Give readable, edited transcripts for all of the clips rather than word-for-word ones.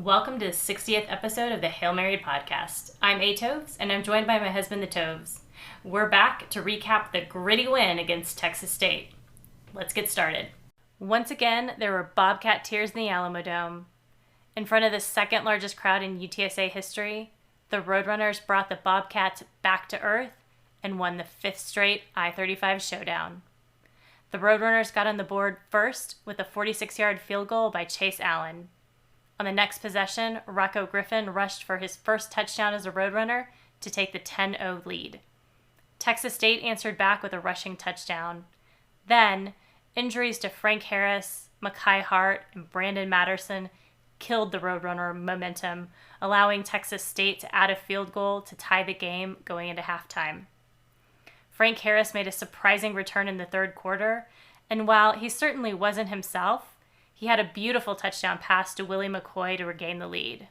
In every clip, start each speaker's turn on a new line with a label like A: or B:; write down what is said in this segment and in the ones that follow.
A: Welcome to the 60th episode of the Hail Married podcast. I'm A. Toves, and I'm joined by my husband, the Toves. We're back to recap the gritty win against Texas State. Let's get started. Once again, there were Bobcat tears in the Alamo Dome. In front of the second largest crowd in UTSA history, the Roadrunners brought the Bobcats back to earth and won the fifth straight I-35 Showdown. The Roadrunners got on the board first with a 46-yard field goal by Chase Allen. On the next possession, Rocco Griffin rushed for his first touchdown as a Roadrunner to take the 10-0 lead. Texas State answered back with a rushing touchdown. Then, injuries to Frank Harris, Mekhi Hart, and Brandon Matterson killed the Roadrunner momentum, allowing Texas State to add a field goal to tie the game going into halftime. Frank Harris made a surprising return in the third quarter, and while he certainly wasn't himself, he had a beautiful touchdown pass to Willie McCoy to regain the lead.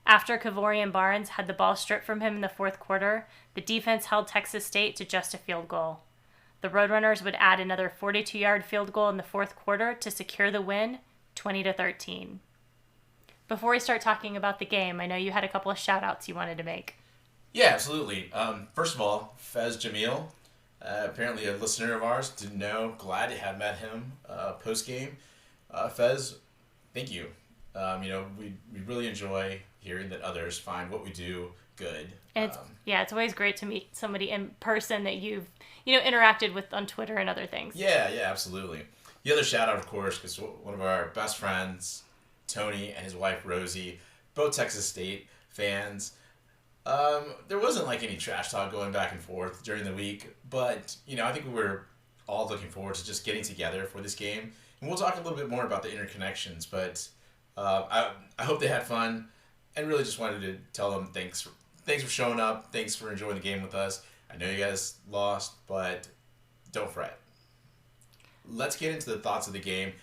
A: After Kavorian Barnes had the ball stripped from him in the fourth quarter, the defense held Texas State to just a field goal. The Roadrunners would add another 42-yard field goal in the fourth quarter to secure the win, 20-13. Before we start talking about the game, I know you had a couple of shout-outs you wanted to make.
B: Yeah, absolutely. First of all, Fez Jamil, apparently a listener of ours, didn't know. Glad to have met him post-game. Fez, thank you. We really enjoy hearing that others find what we do good.
A: And it's always great to meet somebody in person that you've interacted with on Twitter and other things.
B: Yeah, absolutely. The other shout out, of course, because one of our best friends, Tony, and his wife Rosie, both Texas State fans. There wasn't any trash talk going back and forth during the week, but I think we were all looking forward to just getting together for this game. And we'll talk a little bit more about the interconnections, but I hope they had fun, and really just wanted to tell them thanks for showing up, thanks for enjoying the game with us. I know you guys lost, but don't fret. Let's get into the thoughts of the game.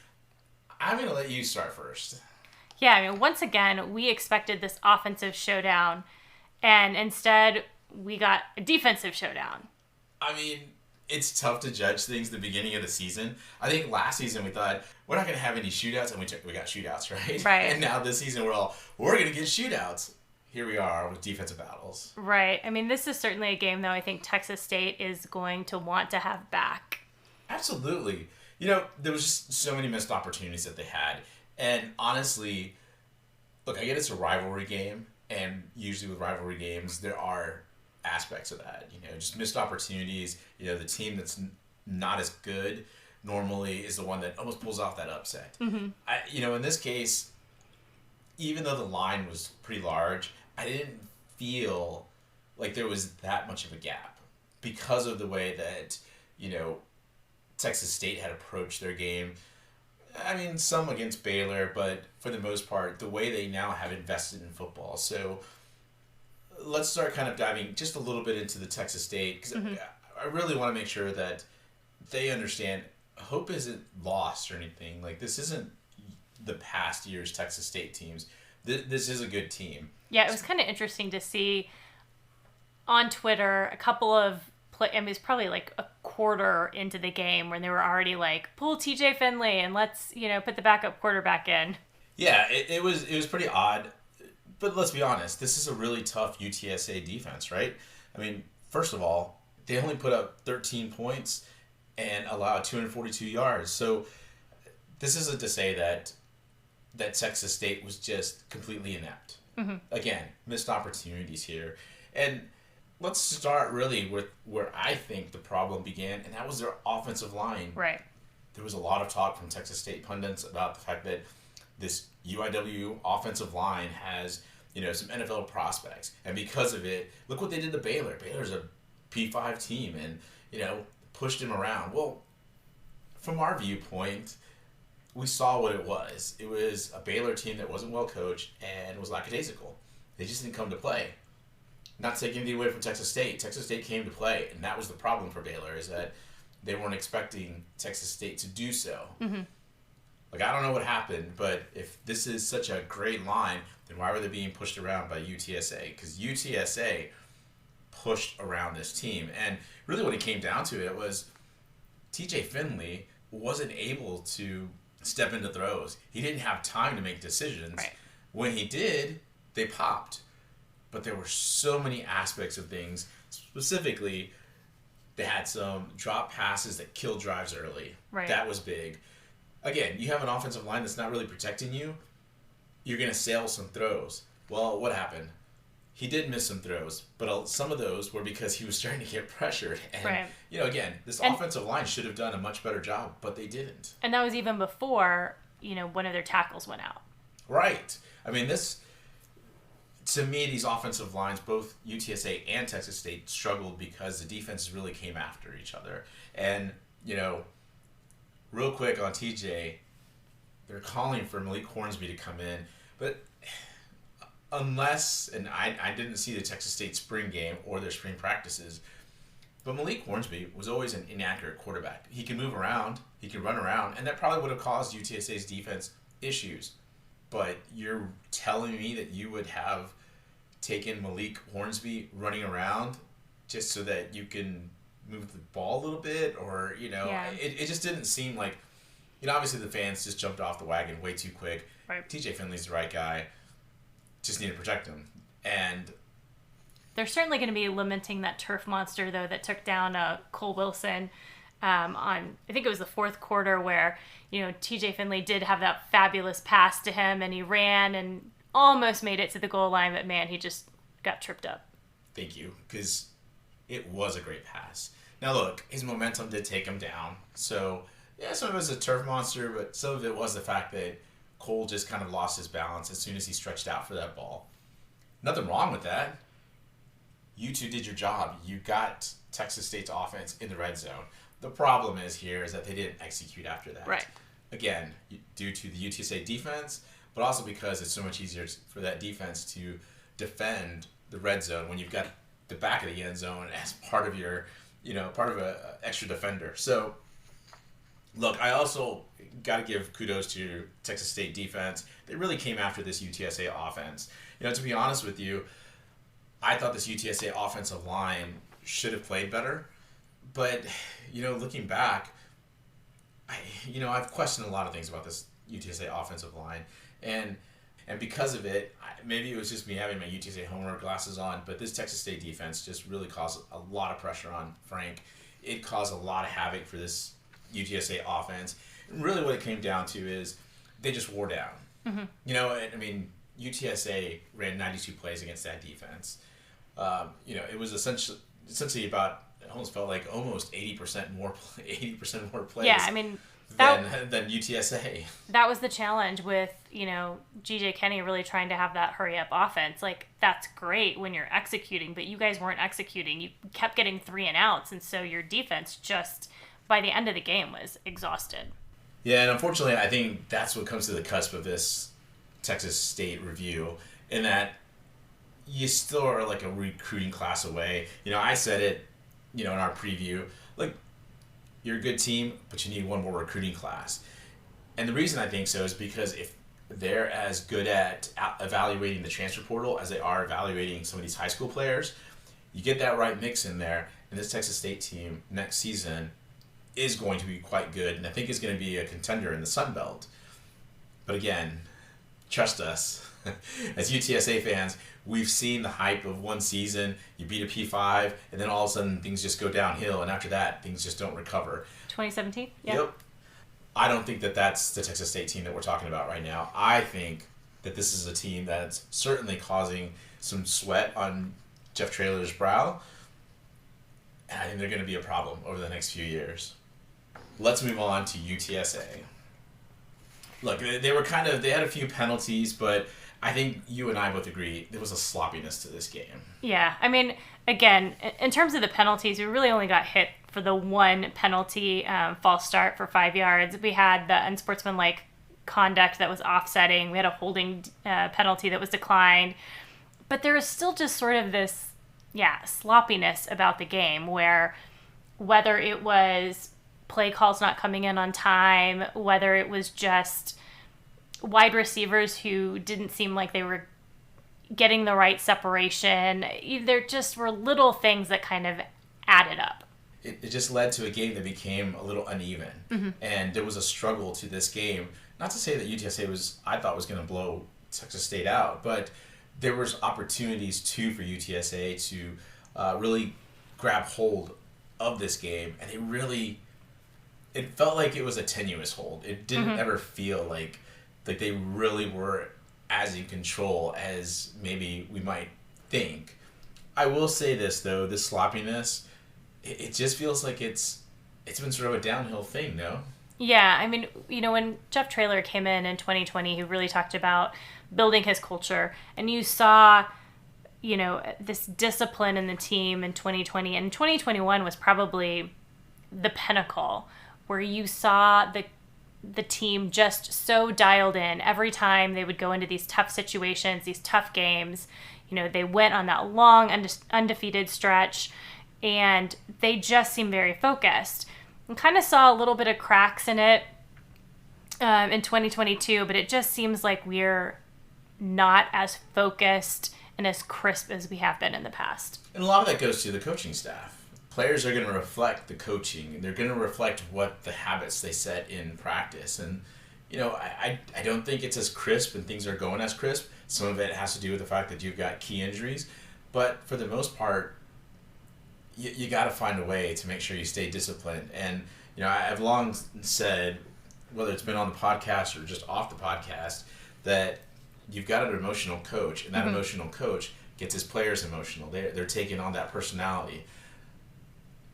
B: I'm going to let you start first.
A: Yeah, once again, we expected this offensive showdown, and instead we got a defensive showdown.
B: It's tough to judge things at the beginning of the season. I think last season we thought, we're not going to have any shootouts, and we got shootouts, right?
A: Right.
B: And now this season we're going to get shootouts. Here we are with defensive battles.
A: Right. This is certainly a game, though, I think Texas State is going to want to have back.
B: Absolutely. There was just so many missed opportunities that they had. And honestly, look, I get it's a rivalry game, and usually with rivalry games, there are aspects of that, just missed opportunities. The team that's not as good normally is the one that almost pulls off that upset.
A: Mm-hmm.
B: In this case, even though the line was pretty large, I didn't feel like there was that much of a gap because of the way that, Texas State had approached their game. Some against Baylor, but for the most part, the way they now have invested in football. So let's start kind of diving just a little bit into the Texas State, because I really want to make sure that they understand hope isn't lost or anything. This isn't the past year's Texas State teams. This is a good team.
A: Yeah, it was kind of interesting to see on Twitter a couple of it was probably a quarter into the game when they were already pull TJ Finley and let's put the backup quarterback in.
B: Yeah, it was pretty odd. But let's be honest, this is a really tough UTSA defense, right? First of all, they only put up 13 points and allowed 242 yards. So this isn't to say that Texas State was just completely inept.
A: Mm-hmm.
B: Again, missed opportunities here. And let's start really with where I think the problem began, and that was their offensive line.
A: Right.
B: There was a lot of talk from Texas State pundits about the fact that this UIW offensive line has, some NFL prospects. And because of it, look what they did to Baylor. Baylor's a P5 team and, pushed him around. Well, from our viewpoint, we saw what it was. It was a Baylor team that wasn't well coached and was lackadaisical. They just didn't come to play. Not taking anything away from Texas State. Texas State came to play, and that was the problem for Baylor, is that they weren't expecting Texas State to do so.
A: Mm-hmm.
B: I don't know what happened, but if this is such a great line, then why were they being pushed around by UTSA? Because UTSA pushed around this team. And really what it came down to it was TJ Finley wasn't able to step into throws. He didn't have time to make decisions.
A: Right.
B: When he did, they popped. But there were so many aspects of things. Specifically, they had some drop passes that killed drives early.
A: Right.
B: That was big. Again, you have an offensive line that's not really protecting you. You're going to sail some throws. Well, what happened? He did miss some throws, but some of those were because he was starting to get pressured. And, again, this offensive line should have done a much better job, but they didn't.
A: And that was even before, one of their tackles went out.
B: Right. I mean, to me, these offensive lines, both UTSA and Texas State, struggled because the defenses really came after each other. And, real quick on TJ, they're calling for Malik Hornsby to come in. But unless, and I didn't see the Texas State spring game or their spring practices, but Malik Hornsby was always an inaccurate quarterback. He can move around, he can run around, and that probably would have caused UTSA's defense issues. But you're telling me that you would have taken Malik Hornsby running around just so that you can move the ball a little bit? Or, it just didn't seem like, obviously the fans just jumped off the wagon way too quick.
A: Right.
B: TJ Finley's the right guy. Just need to protect him. And
A: they're certainly going to be lamenting that turf monster, though, that took down Cole Wilson on, I think it was the fourth quarter, where, TJ Finley did have that fabulous pass to him, and he ran and almost made it to the goal line, but man, he just got tripped up.
B: Thank you, because it was a great pass. Now look, his momentum did take him down. So, yeah, some of it was a turf monster, but some of it was the fact that Cole just kind of lost his balance as soon as he stretched out for that ball. Nothing wrong with that. You two did your job. You got Texas State's offense in the red zone. The problem is that they didn't execute after that.
A: Right.
B: Again, due to the UTSA defense, but also because it's so much easier for that defense to defend the red zone when you've got the back of the end zone as part of your, part of a extra defender. So, look, I also got to give kudos to Texas State defense. They really came after this UTSA offense. To be honest with you, I thought this UTSA offensive line should have played better. But, looking back, I've questioned a lot of things about this UTSA offensive line. And because of it, maybe it was just me having my UTSA homework glasses on, but this Texas State defense just really caused a lot of pressure on Frank. It caused a lot of havoc for this UTSA offense. And really what it came down to is they just wore down. Mm-hmm. UTSA ran 92 plays against that defense. It was essentially about, it almost felt like almost 80% more plays.
A: Yeah,
B: than UTSA.
A: That was the challenge with, GJ Kenny really trying to have that hurry up offense. Like, that's great when you're executing, but you guys weren't executing. You kept getting 3 and outs, and so your defense just, by the end of the game, was exhausted.
B: Yeah, and unfortunately, I think that's what comes to the cusp of this Texas State review, in that you still are like a recruiting class away. I said it, in our preview, like, you're a good team, but you need one more recruiting class. And the reason I think so is because if they're as good at evaluating the transfer portal as they are evaluating some of these high school players, you get that right mix in there, and this Texas State team next season is going to be quite good, and I think is going to be a contender in the Sun Belt. But again, trust us, as UTSA fans, we've seen the hype of one season. You beat a P5, and then all of a sudden things just go downhill, and after that, things just don't recover.
A: 2017? Yeah.
B: Yep. I don't think that that's the Texas State team that we're talking about right now. I think that this is a team that's certainly causing some sweat on Jeff Traylor's brow, and I think they're going to be a problem over the next few years. Let's move on to UTSA. Look, they had a few penalties, but I think you and I both agree there was a sloppiness to this game.
A: Yeah, again, in terms of the penalties, we really only got hit for the one penalty, false start for 5 yards. We had the unsportsmanlike conduct that was offsetting. We had a holding penalty that was declined. But there was still just sort of this, sloppiness about the game, where whether it was play calls not coming in on time, whether it was just wide receivers who didn't seem like they were getting the right separation. There just were little things that kind of added up.
B: It just led to a game that became a little uneven. Mm-hmm. And there was a struggle to this game. Not to say that UTSA I thought was going to blow Texas State out. But there was opportunities too for UTSA to really grab hold of this game, and it felt like it was a tenuous hold. It didn't ever feel like they really were as in control as maybe we might think. I will say this though, this sloppiness, it just feels like it's been sort of a downhill thing, no?
A: Yeah, I mean, when Jeff Traylor came in 2020, he really talked about building his culture, and you saw, this discipline in the team in 2020, and 2021 was probably the pinnacle where you saw the team just so dialed in. Every time they would go into these tough situations, these tough games, they went on that long undefeated stretch, and they just seemed very focused. And kind of saw a little bit of cracks in it in 2022, but it just seems like we're not as focused and as crisp as we have been in the past.
B: And a lot of that goes to the coaching staff. Players are going to reflect the coaching, and they're going to reflect what the habits they set in practice. And, I don't think it's as crisp and things are going as crisp. Some of it has to do with the fact that you've got key injuries. But for the most part, you got to find a way to make sure you stay disciplined. And, I've long said, whether it's been on the podcast or just off the podcast, that you've got an emotional coach, and that emotional coach gets his players emotional. They're taking on that personality.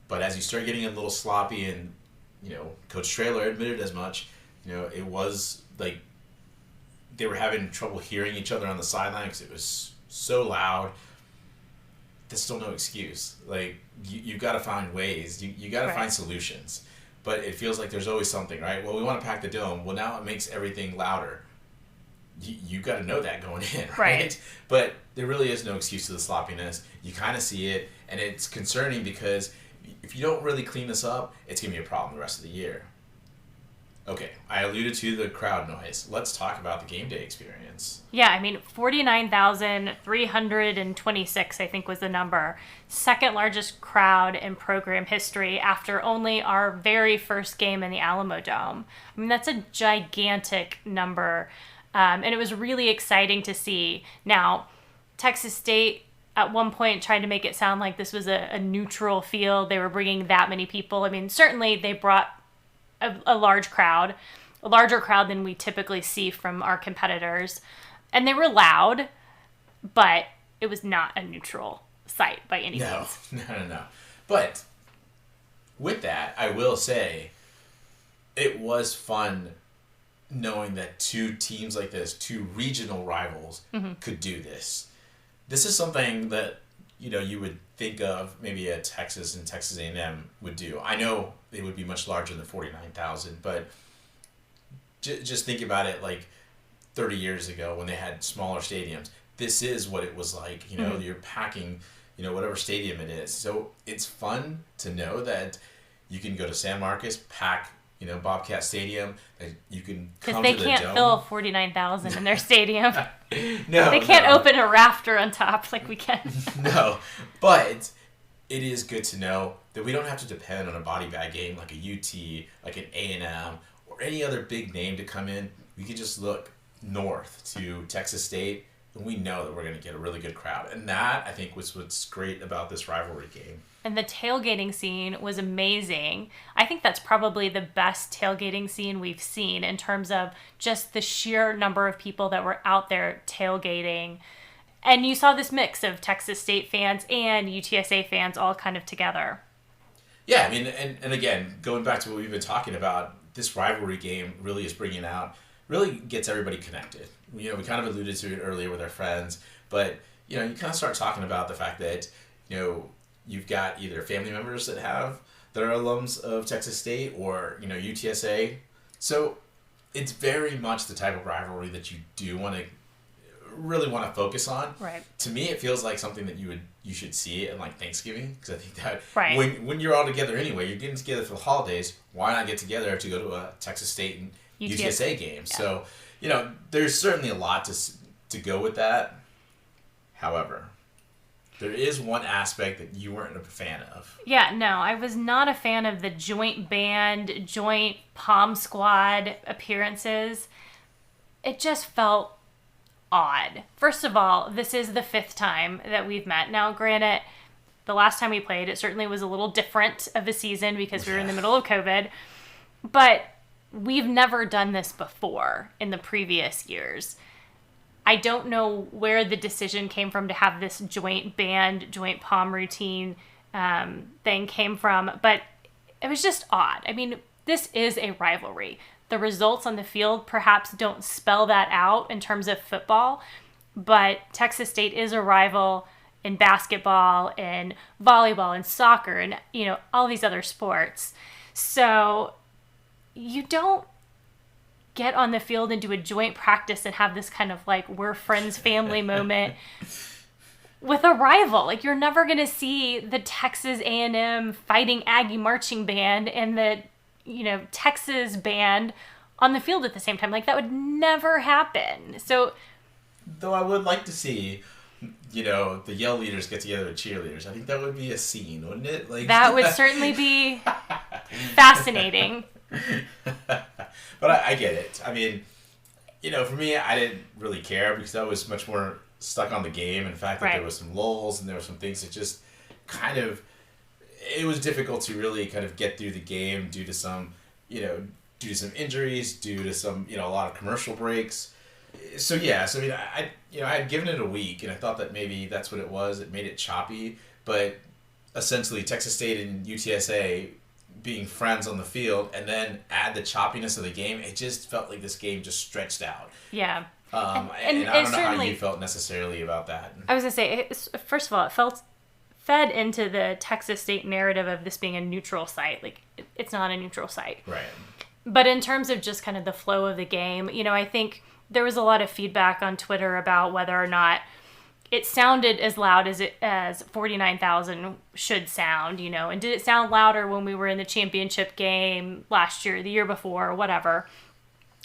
B: But as you start getting a little sloppy, and, Coach Traylor admitted as much, it was like they were having trouble hearing each other on the sideline because it was so loud. There's still no excuse. Like, you've got to find ways. You got to find solutions. But it feels like there's always something, right? Well, we want to pack the dome. Well, now it makes everything louder. You got to know that going in, right? But there really is no excuse to the sloppiness. You kind of see it, and it's concerning because if you don't really clean this up, it's going to be a problem the rest of the year. Okay, I alluded to the crowd noise. Let's talk about the game day experience.
A: Yeah, I mean, 49,326, I think, was the number. Second largest crowd in program history after only our very first game in the Alamo Dome. I mean, that's a gigantic number, and it was really exciting to see. Now, Texas State at one point tried to make it sound like this was a neutral field. They were bringing that many people. I mean, certainly they brought a large crowd, a larger crowd than we typically see from our competitors. And they were loud, but it was not a neutral site by any means.
B: No. But with that, I will say it was fun knowing that two teams like this, two regional rivals, could do this. This is something that, you would think of maybe a Texas and Texas A&M would do. I know they would be much larger than 49,000, but just think about it like 30 years ago when they had smaller stadiums. This is what it was like. You're packing, whatever stadium it is. So it's fun to know that you can go to San Marcos, pack, Bobcat Stadium, that you can come to the dome.
A: Because they can't fill 49,000 in their stadium.
B: No,
A: they can't open a rafter on top like we can.
B: No, but it is good to know that we don't have to depend on a body bag game like a UT, like an A&M, or any other big name to come in. We can just look north to Texas State, and we know that we're going to get a really good crowd. And that, I think, was what's great about this rivalry game.
A: And the tailgating scene was amazing. I think that's probably the best tailgating scene we've seen in terms of just the sheer number of people that were out there tailgating. And you saw this mix of Texas State fans and UTSA fans all kind of together.
B: Yeah, I mean, and again, going back to what we've been talking about, this rivalry game really gets everybody connected. We kind of alluded to it earlier with our friends, but, you kind of start talking about the fact that, you've got either family members that are alums of Texas State or, UTSA. So it's very much the type of rivalry that you do really want to focus on.
A: Right.
B: To me, it feels like something that you should see at like Thanksgiving, because I think that when you're all together anyway, you're getting together for the holidays. Why not get together to go to a Texas State and UTSA game? Yeah. So there's certainly a lot to go with that. However, there is one aspect that you weren't a fan of.
A: Yeah, no, I was not a fan of the joint band, joint Palm Squad appearances. It just felt odd. First of all, this is the 5th time that we've met. Now, granted, the last time we played, it certainly was a little different of a season because we were in the middle of COVID. But we've never done this before in the previous years. I don't know where the decision came from to have this joint band, joint palm routine thing came from, but it was just odd. I mean, this is a rivalry. The results on the field perhaps don't spell that out in terms of football, but Texas State is a rival in basketball, in volleyball, in soccer, and, you know, all these other sports. So you don't get on the field and do a joint practice and have this kind of like we're friends family moment with a rival. Like, you're never going to see the Texas A&M Fighting Aggie marching band and the, you know, Texas band on the field at the same time. Like, that would never happen. So,
B: though I would like to see, you know, the yell leaders get together with cheerleaders. I think that would be a scene, wouldn't it? Like,
A: that would certainly be fascinating.
B: But I get it. I mean, you know, for me, I didn't really care because I was much more stuck on the game. In fact, that there was some lulls and there were some things that just kind of, it was difficult to really kind of get through the game due to some, you know, due to some injuries, due to some, you know, a lot of commercial breaks. So yeah, so I mean, I had given it a week and I thought that maybe that's what it was. It made it choppy, but essentially Texas State and UTSA being friends on the field and then add the choppiness of the game, it just felt like this game just stretched out.
A: Yeah.
B: And I don't know how you felt necessarily about that.
A: I was going to say, first of all, it fed into the Texas State narrative of this being a neutral site. Like, it's not a neutral site.
B: Right.
A: But in terms of just kind of the flow of the game, you know, I think there was a lot of feedback on Twitter about whether or not it sounded as loud as 49,000 should sound, you know, and did it sound louder when we were in the championship game last year, the year before, or whatever.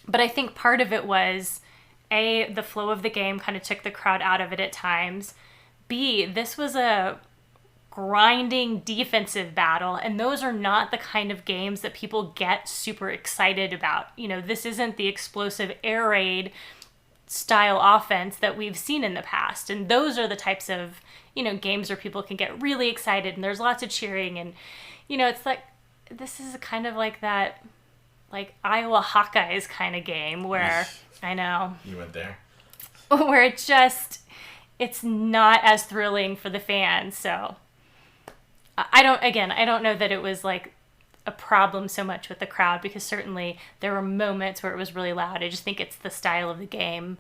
A: But I think part of it was, A, the flow of the game kind of took the crowd out of it at times. B, this was a grinding defensive battle, and those are not the kind of games that people get super excited about. You know, this isn't the explosive air raid style offense that we've seen in the past. And those are the types of, you know, games where people can get really excited and there's lots of cheering. And, you know, it's like, this is kind of like that, like Iowa Hawkeyes kind of game where, I know.
B: You went there.
A: Where it's not as thrilling for the fans. So I don't know that it was like a problem so much with the crowd, because certainly there were moments where it was really loud. I just think it's the style of the game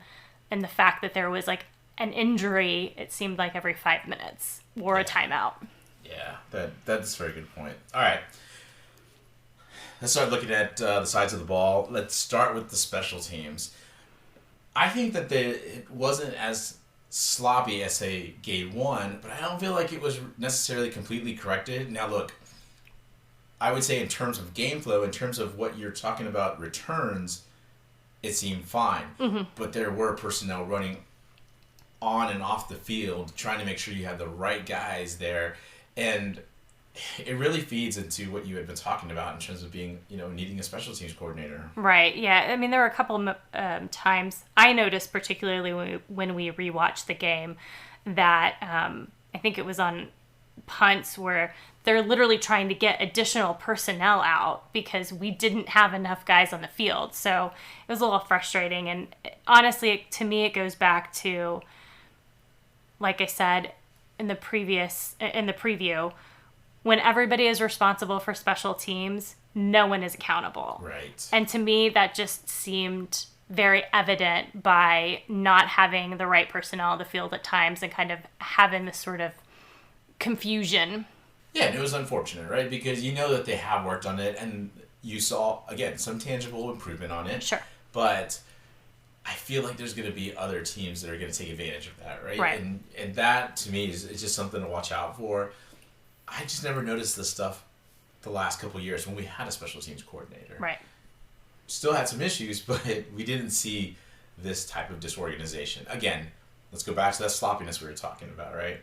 A: and the fact that there was like an injury, it seemed like every 5 minutes, or a timeout.
B: Yeah, that's a very good point. All right. Let's start looking at the sides of the ball. Let's start with the special teams. I think that it wasn't as sloppy as, say, game one, but I don't feel like it was necessarily completely corrected. Now, look, I would say in terms of game flow, in terms of what you're talking about returns, it seemed fine. Mm-hmm. But there were personnel running on and off the field, trying to make sure you had the right guys there. And it really feeds into what you had been talking about in terms of being, you know, needing a special teams coordinator. Right,
A: yeah. I mean, there were a couple of times I noticed, particularly when we rewatched the game, that I think it was on punts where they're literally trying to get additional personnel out because we didn't have enough guys on the field. So it was a little frustrating. And honestly, to me, it goes back to, like I said in the preview, when everybody is responsible for special teams, no one is accountable.
B: Right.
A: And to me, that just seemed very evident by not having the right personnel on the field at times and kind of having this sort of confusion.
B: Yeah, and it was unfortunate, right? Because you know that they have worked on it, and you saw, again, some tangible improvement on it.
A: Sure.
B: But I feel like there's going to be other teams that are going to take advantage of that, right?
A: Right.
B: And that, to me, is just something to watch out for. I just never noticed this stuff the last couple of years when we had a special teams coordinator.
A: Right.
B: Still had some issues, but we didn't see this type of disorganization. Again, let's go back to that sloppiness we were talking about, right?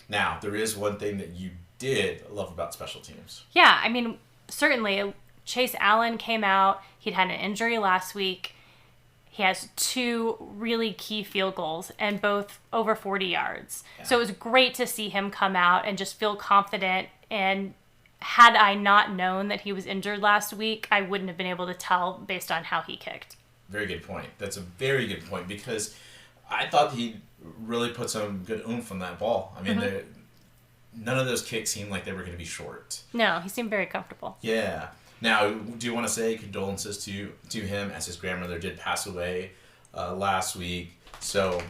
B: Now, there is one thing that you did love about special teams.
A: Yeah, I mean, certainly Chase Allen came out. He'd had an injury last week. He has 2 really key field goals and both over 40 yards. Yeah. So it was great to see him come out and just feel confident. And had I not known that he was injured last week, I wouldn't have been able to tell based on how he kicked.
B: Very good point. That's a very good point because I thought he really put some good oomph on that ball. I mean, none of those kicks seemed like they were going to be short.
A: No, he seemed very comfortable.
B: Yeah. Now, do you want to say condolences to him as his grandmother did pass away last week? So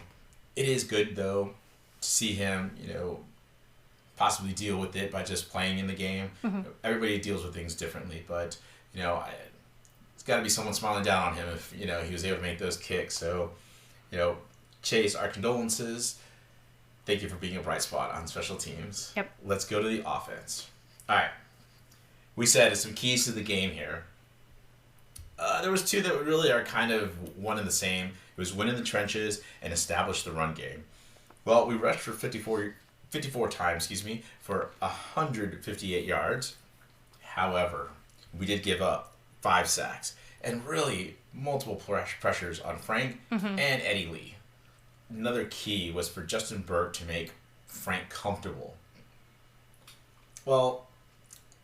B: it is good, though, to see him, possibly deal with it by just playing in the game. Mm-hmm. Everybody deals with things differently, but, it's got to be someone smiling down on him if, he was able to make those kicks. So, Chase, our condolences. Thank you for being a bright spot on special teams.
A: Yep.
B: Let's go to the offense. All right. We said some keys to the game here. There was 2 that really are kind of one and the same. It was win in the trenches and establish the run game. Well, we rushed for 54 times, for 158 yards. However, we did give up 5 sacks and really multiple pressures on Frank and Eddie Lee. Another key was for Justin Burke to make Frank comfortable. Well,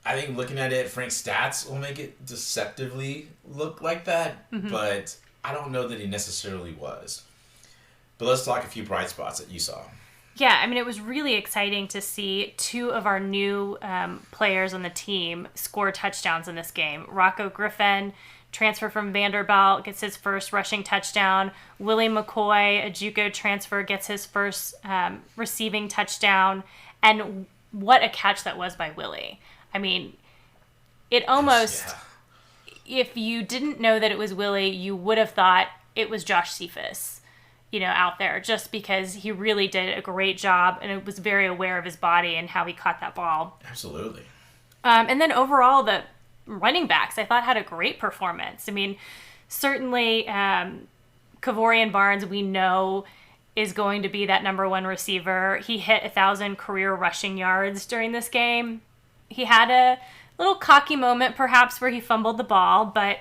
B: I think looking at it, Frank's stats will make it deceptively look like that, but I don't know that he necessarily was. But let's talk a few bright spots that you saw.
A: Yeah, I mean, it was really exciting to see 2 of our new players on the team score touchdowns in this game. Rocco Griffin, transfer from Vanderbilt, gets his first rushing touchdown. Willie McCoy, a JUCO transfer, gets his first receiving touchdown. And what a catch that was by Willie. I mean, it almost, if you didn't know that it was Willie, you would have thought it was Josh Cephas, out there, just because he really did a great job and was very aware of his body and how he caught that ball.
B: Absolutely.
A: And then overall, the running backs, I thought, had a great performance. I mean, certainly Kavorian Barnes, we know, is going to be that number 1 receiver. He hit 1,000 career rushing yards during this game. He had a little cocky moment, perhaps, where he fumbled the ball, but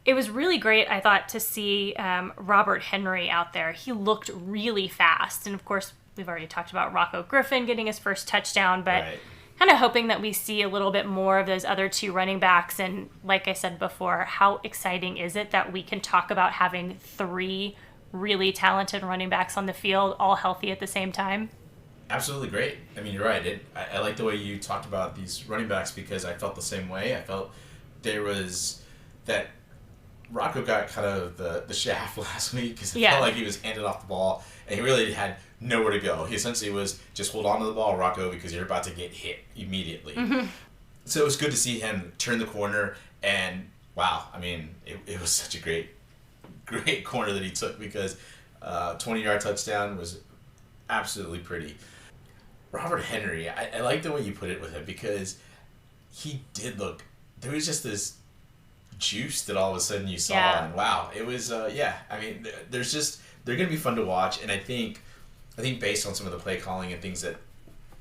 A: it was really great, I thought, to see Robert Henry out there. He looked really fast. And, of course, we've already talked about Rocco Griffin getting his first touchdown, but kind of hoping that we see a little bit more of those other 2 running backs. And like I said before, how exciting is it that we can talk about having 3 really talented running backs on the field, all healthy at the same time?
B: Absolutely great. I mean, you're right. I like the way you talked about these running backs because I felt the same way. I felt there was that Rocco got kind of the shaft last week because it felt like he was handed off the ball and he really had nowhere to go. He essentially was just hold on to the ball, Rocco, because you're about to get hit immediately. So it was good to see him turn the corner and wow, I mean, it was such a great corner that he took because 20-yard touchdown was absolutely pretty. Robert Henry, I like the way you put it with him because he did look, there was just this juice that all of a sudden you saw and wow, it was, I mean, they're going to be fun to watch and I think based on some of the play calling and things that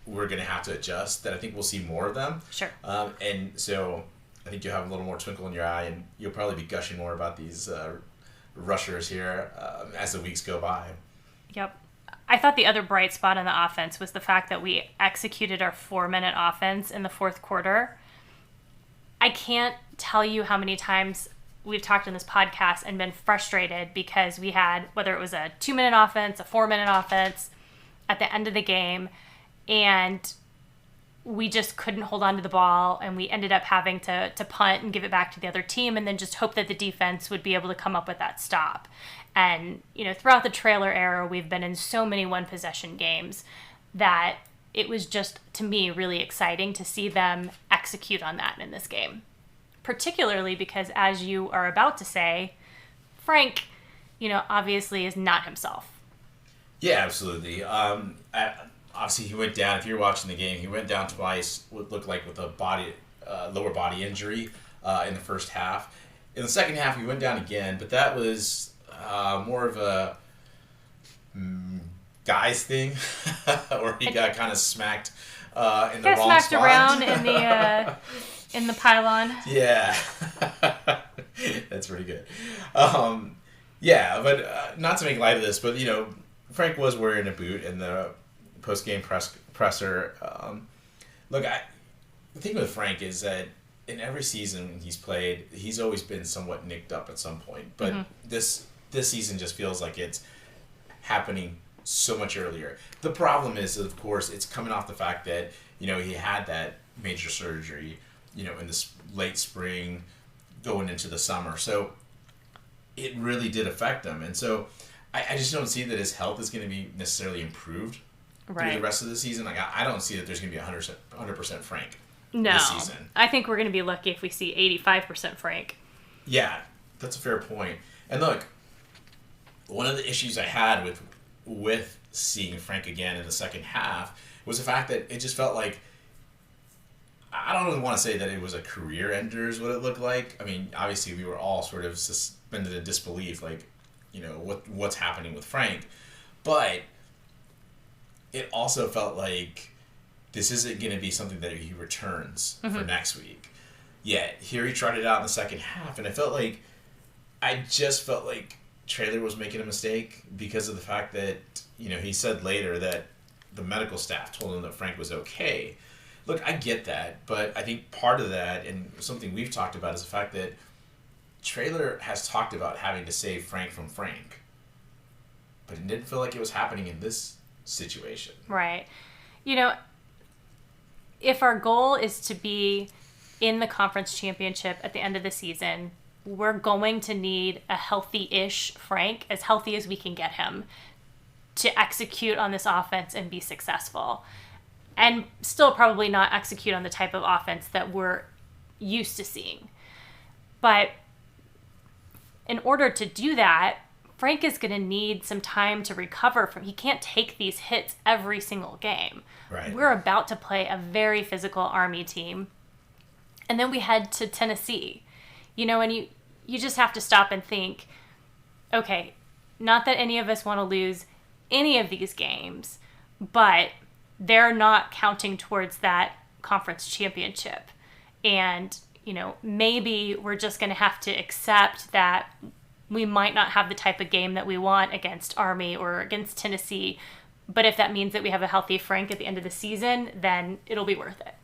B: we're going to have to adjust, that I think we'll see more of them.
A: Sure.
B: And so I think you'll have a little more twinkle in your eye and you'll probably be gushing more about these rushers here as the weeks go by.
A: Yep. I thought the other bright spot on the offense was the fact that we executed our 4-minute offense in the fourth quarter. I can't tell you how many times we've talked in this podcast and been frustrated because we had, whether it was a 2-minute offense, a 4-minute offense at the end of the game, and we just couldn't hold on to the ball, and we ended up having to punt and give it back to the other team and then just hope that the defense would be able to come up with that stop. And, throughout the trailer era, we've been in so many one-possession games that it was just, to me, really exciting to see them execute on that in this game. Particularly because, as you are about to say, Frank, obviously is not himself.
B: Yeah, absolutely. Obviously, he went down. If you're watching the game, he went down twice. What looked like with a lower body injury in the first half. In the second half, he went down again, but that was more of a guys thing, or he got kind of smacked in the wrong spot.
A: Smacked around in the pylon.
B: Yeah, that's pretty good. Yeah, but not to make light of this, but Frank was wearing a boot in the post-game presser. Look, the thing with Frank is that in every season he's played, he's always been somewhat nicked up at some point. But this season just feels like it's happening so much earlier. The problem is, of course, it's coming off the fact that he had that major surgery, in this late spring, going into the summer. So it really did affect him, and so I just don't see that his health is going to be necessarily improved through the rest of the season. Like I don't see that there's going to be 100% Frank this season.
A: I think we're going to be lucky if we see 85% Frank.
B: Yeah, that's a fair point. And look, one of the issues I had with seeing Frank again in the second half was the fact that it just felt like, I don't really want to say that it was a career ender is what it looked like. I mean, obviously we were all sort of suspended in disbelief, like, what's happening with Frank. But it also felt like this isn't going to be something that he returns for next week. Yet, here he tried it out in the second half, and I just felt like Traylor was making a mistake because of the fact that, he said later that the medical staff told him that Frank was okay. Look, I get that, but I think part of that, and something we've talked about, is the fact that Traylor has talked about having to save Frank from Frank, but it didn't feel like it was happening in this situation.
A: Right. If our goal is to be in the conference championship at the end of the season, we're going to need a healthy-ish Frank, as healthy as we can get him, to execute on this offense and be successful. And still probably not execute on the type of offense that we're used to seeing. But in order to do that, Frank is going to need some time to recover from. He can't take these hits every single game.
B: Right.
A: We're about to play a very physical Army team. And then we head to Tennessee. And you just have to stop and think, okay, not that any of us want to lose any of these games, but they're not counting towards that conference championship. And, maybe we're just going to have to accept that we might not have the type of game that we want against Army or against Tennessee. But if that means that we have a healthy Frank at the end of the season, then it'll be worth it.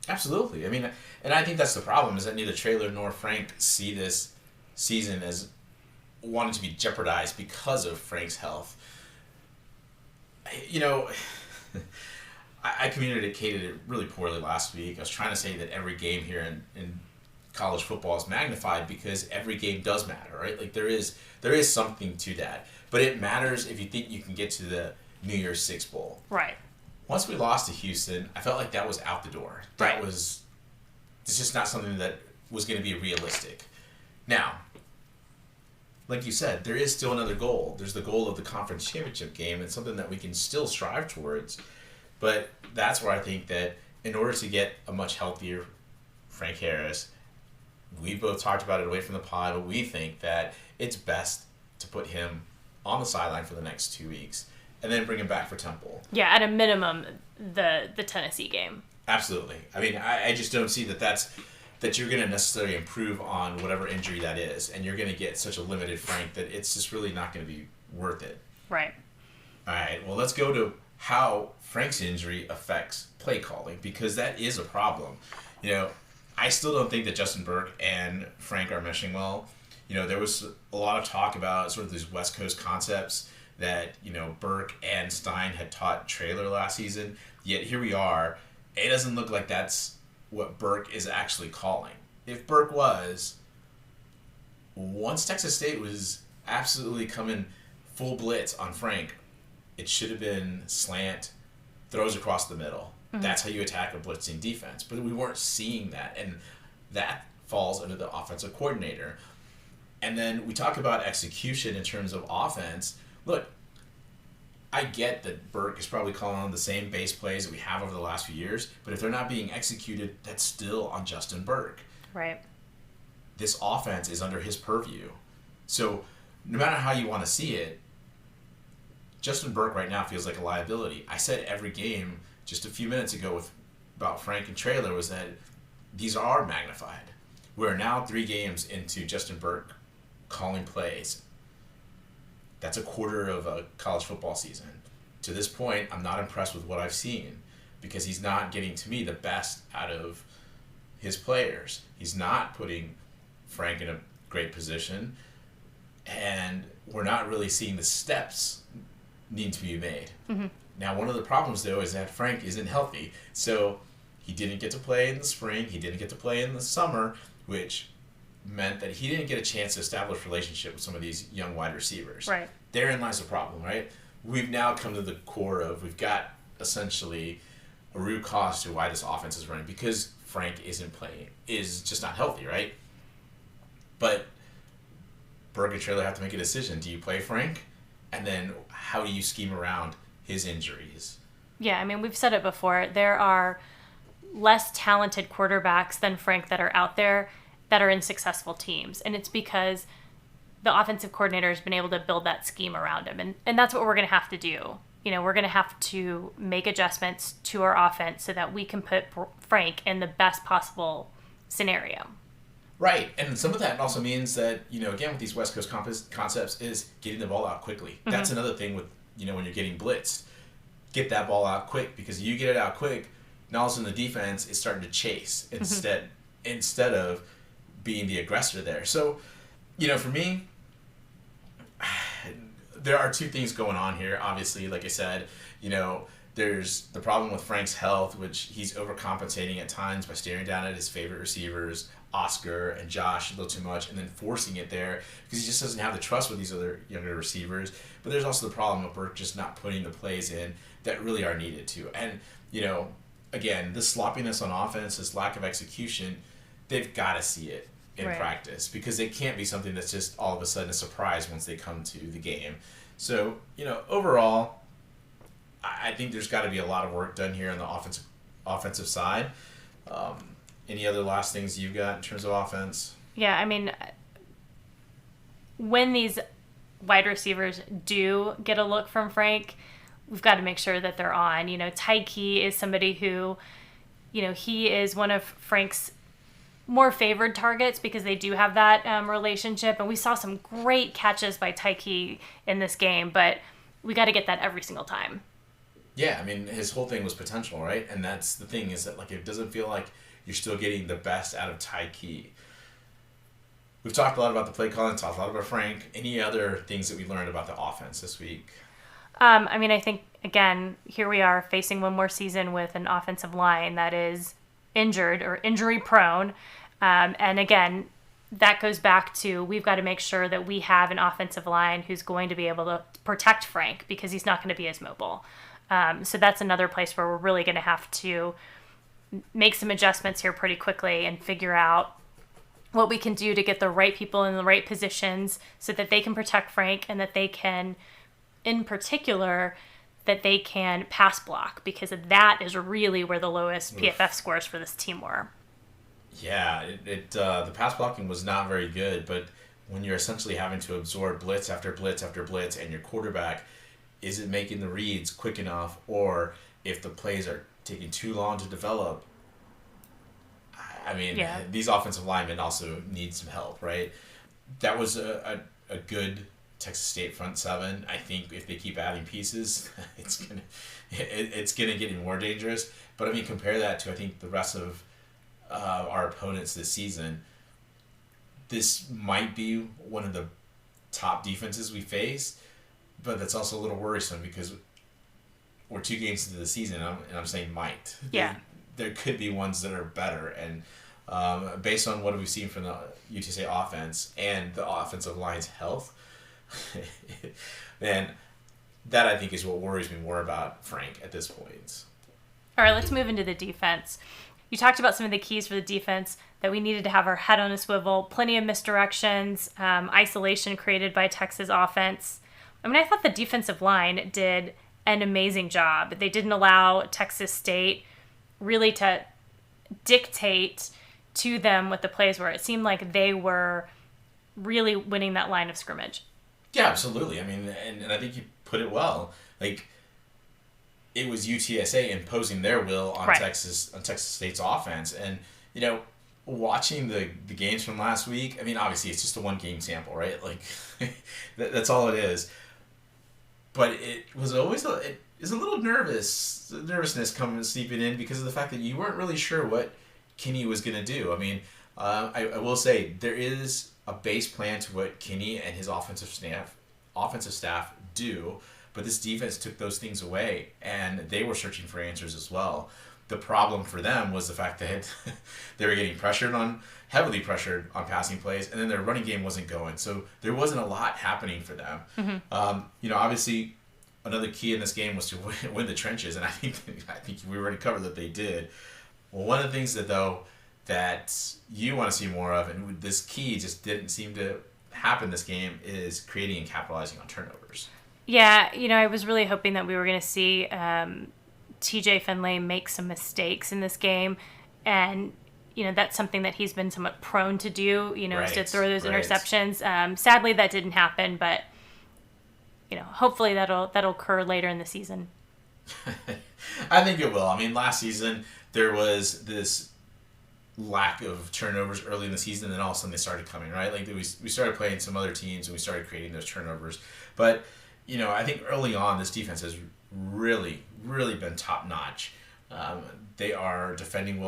B: Absolutely. I mean, and I think that's the problem, is that neither Traylor nor Frank see this season as wanting to be jeopardized because of Frank's health. I communicated it really poorly last week. I was trying to say that every game here in college football is magnified because every game does matter, right? Like there is something to that. But it matters if you think you can get to the New Year's Six Bowl.
A: Right.
B: Once we lost to Houston, I felt like that was out the door. It's just not something that was going to be realistic. Now, like you said, there is still another goal. There's the goal of the conference championship game. It's something that we can still strive towards. But that's where I think that in order to get a much healthier Frank Harris, we both talked about it away from the pod, but we think that it's best to put him on the sideline for the next 2 weeks and then bring him back for Temple.
A: Yeah, at a minimum, the Tennessee game.
B: Absolutely. I mean, I just don't see that you're going to necessarily improve on whatever injury that is, and you're going to get such a limited Frank that it's just really not going to be worth it.
A: Right.
B: All right, well, let's go to how Frank's injury affects play calling, because that is a problem. I still don't think that Justin Burke and Frank are meshing well. There was a lot of talk about sort of these West Coast concepts that, Burke and Stein had taught Traylor last season, yet here we are. It doesn't look like that's what Burke is actually calling. If Burke was, once Texas State was absolutely coming full blitz on Frank, it should have been slant, throws across the middle. Mm-hmm. That's how you attack a blitzing defense. But we weren't seeing that, and that falls under the offensive coordinator. And then we talk about execution in terms of offense. Look, I get that Burke is probably calling on the same base plays that we have over the last few years, but if they're not being executed, that's still on Justin Burke.
A: Right.
B: This offense is under his purview. So no matter how you want to see it, Justin Burke right now feels like a liability. I said every game just a few minutes ago about Frank and Traylor was that these are magnified. We're now 3 games into Justin Burke calling plays. That's a quarter of a college football season. To this point, I'm not impressed with what I've seen because he's not getting, to me, the best out of his players. He's not putting Frank in a great position, and we're not really seeing the steps need to be made. Mm-hmm. Now, one of the problems, though, is that Frank isn't healthy. So he didn't get to play in the spring. He didn't get to play in the summer, which meant that he didn't get a chance to establish a relationship with some of these young wide receivers.
A: Right.
B: Therein lies the problem, right? We've now come to the core of, we've got essentially a root cause to why this offense is running, because Frank is just not healthy, right? But Berg and Traylor have to make a decision. Do you play Frank? And then how do you scheme around his injuries?
A: Yeah, I mean, we've said it before. There are less talented quarterbacks than Frank that are out there that are in successful teams. And it's because the offensive coordinator has been able to build that scheme around him. And that's what we're going to have to do. You know, we're going to have to make adjustments to our offense so that we can put Frank in the best possible scenario.
B: Right. And some of that also means that, again, with these West Coast concepts is getting the ball out quickly. Mm-hmm. That's another thing with, when you're getting blitzed. Get that ball out quick, because you get it out quick, now all of a sudden the defense is starting to chase instead of being the aggressor there. So, for me, there are two things going on here. Obviously, like I said, there's the problem with Frank's health, which he's overcompensating at times by staring down at his favorite receivers, Oscar and Josh, a little too much, and then forcing it there because he just doesn't have the trust with these other younger receivers. But there's also the problem of we're just not putting the plays in that really are needed to. And, again, this sloppiness on offense, this lack of execution, they've got to see it in practice, because it can't be something that's just all of a sudden a surprise once they come to the game. So, overall, I think there's got to be a lot of work done here on the offensive side. Any other last things you've got in terms of offense? Yeah,
A: I mean, when these wide receivers do get a look from Frank, we've got to make sure that they're on. Tyke is somebody who, he is one of Frank's more favored targets because they do have that relationship. And we saw some great catches by Tyke in this game, but we got to get that every single time.
B: Yeah, I mean, his whole thing was potential, right? And that's the thing, is that it doesn't feel like you're still getting the best out of Tyke. We've talked a lot about the play calling, talked a lot about Frank. Any other things that we learned about the offense this week?
A: I think, again, here we are facing one more season with an offensive line that is injured or injury prone. And again, that goes back to, we've got to make sure that we have an offensive line who's going to be able to protect Frank, because he's not going to be as mobile. So that's another place where we're really going to have to make some adjustments here pretty quickly and figure out what we can do to get the right people in the right positions so that they can protect Frank, and that they can, in particular, that they can pass block, because that is really where the lowest PFF scores for this team were.
B: Yeah, the pass blocking was not very good, but when you're essentially having to absorb blitz after blitz after blitz, and your quarterback isn't making the reads quick enough, or if the plays are taking too long to develop, I mean, these offensive linemen also need some help, right? That was a good Texas State front seven. I think if they keep adding pieces, it's gonna get even more dangerous. But I mean, compare that to, I think, the rest of our opponents this season. This might be one of the top defenses we face, but that's also a little worrisome because we're 2 games into the season, and I'm saying might.
A: Yeah.
B: There could be ones that are better, and based on what we've seen from the UTSA offense and the offensive line's health, man, that I think is what worries me more about Frank at this point.
A: All right, let's move into the defense. You talked about some of the keys for the defense, that we needed to have our head on a swivel, plenty of misdirections, isolation created by Texas offense. I mean, I thought the defensive line did an amazing job. They didn't allow Texas State really to dictate to them what the plays were. It seemed like they were really winning that line of scrimmage.
B: Yeah, absolutely. I mean, and I think you put it well. It was UTSA imposing their will on Texas State's offense. And, watching the games from last week, I mean, obviously it's just a 1-game sample, right? That's all it is. but it was always it is a little nervousness coming seeping in because of the fact that you weren't really sure what Kinney was going to do. I mean, I will say there is a base plan to what Kinney and his offensive staff do, but this defense took those things away, and they were searching for answers as well. The problem for them was the fact that they were getting heavily pressured on passing plays, and then their running game wasn't going. So there wasn't a lot happening for them. Obviously, another key in this game was to win the trenches, and I think we already covered that they did. Well, one of the things that you want to see more of, and this key just didn't seem to happen this game, is creating and capitalizing on turnovers.
A: Yeah, I was really hoping that we were going to see TJ Finlay make some mistakes in this game, and that's something that he's been somewhat prone to do, is to throw those interceptions. Sadly, that didn't happen, but hopefully that'll occur later in the season.
B: I think it will. I mean, last season there was this lack of turnovers early in the season, and then all of a sudden they started coming, right? Like we started playing some other teams and we started creating those turnovers. But I think early on this defense has really, really been top notch. They are defending